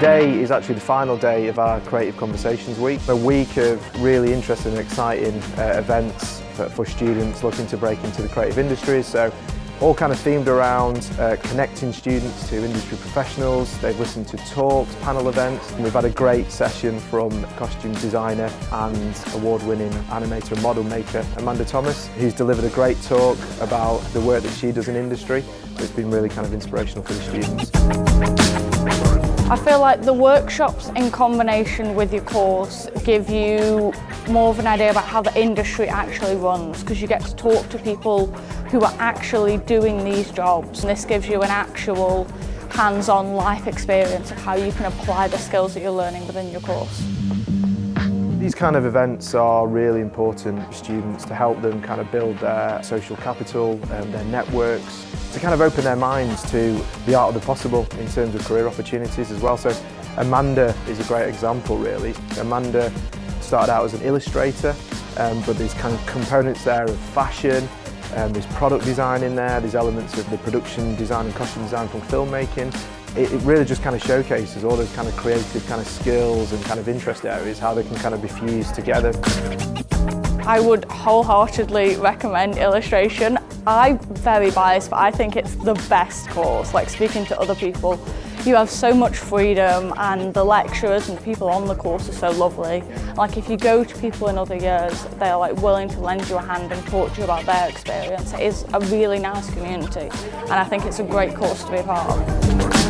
Today is actually the final day of our Creative Conversations Week, a week of really interesting and exciting events for students looking to break into the creative industries. So all kind of themed around connecting students to industry professionals. They've listened to talks, panel events, and we've had a great session from costume designer and award-winning animator and model maker Amanda Thomas, who's delivered a great talk about the work that she does in industry. It's been really kind of inspirational for the students. I feel like the workshops in combination with your course give you more of an idea about how the industry actually runs, because you get to talk to people who are actually doing these jobs, and this gives you an actual hands-on life experience of how you can apply the skills that you're learning within your course. These kind of events are really important for students to help them kind of build their social capital and their networks, to kind of open their minds to the art of the possible in terms of career opportunities as well. So Amanda is a great example really. Amanda started out as an illustrator, but there's kind of components there of fashion, there's product design in there, there's elements of the production design and costume design from filmmaking. It really just kind of showcases all those kind of creative kind of skills and kind of interest areas, how they can kind of be fused together. I would wholeheartedly recommend illustration. I'm very biased, but I think it's the best course. Like, speaking to other people, you have so much freedom, and the lecturers and the people on the course are so lovely. Like, if you go to people in other years, they're like willing to lend you a hand and talk to you about their experience. It is a really nice community, and I think it's a great course to be a part of.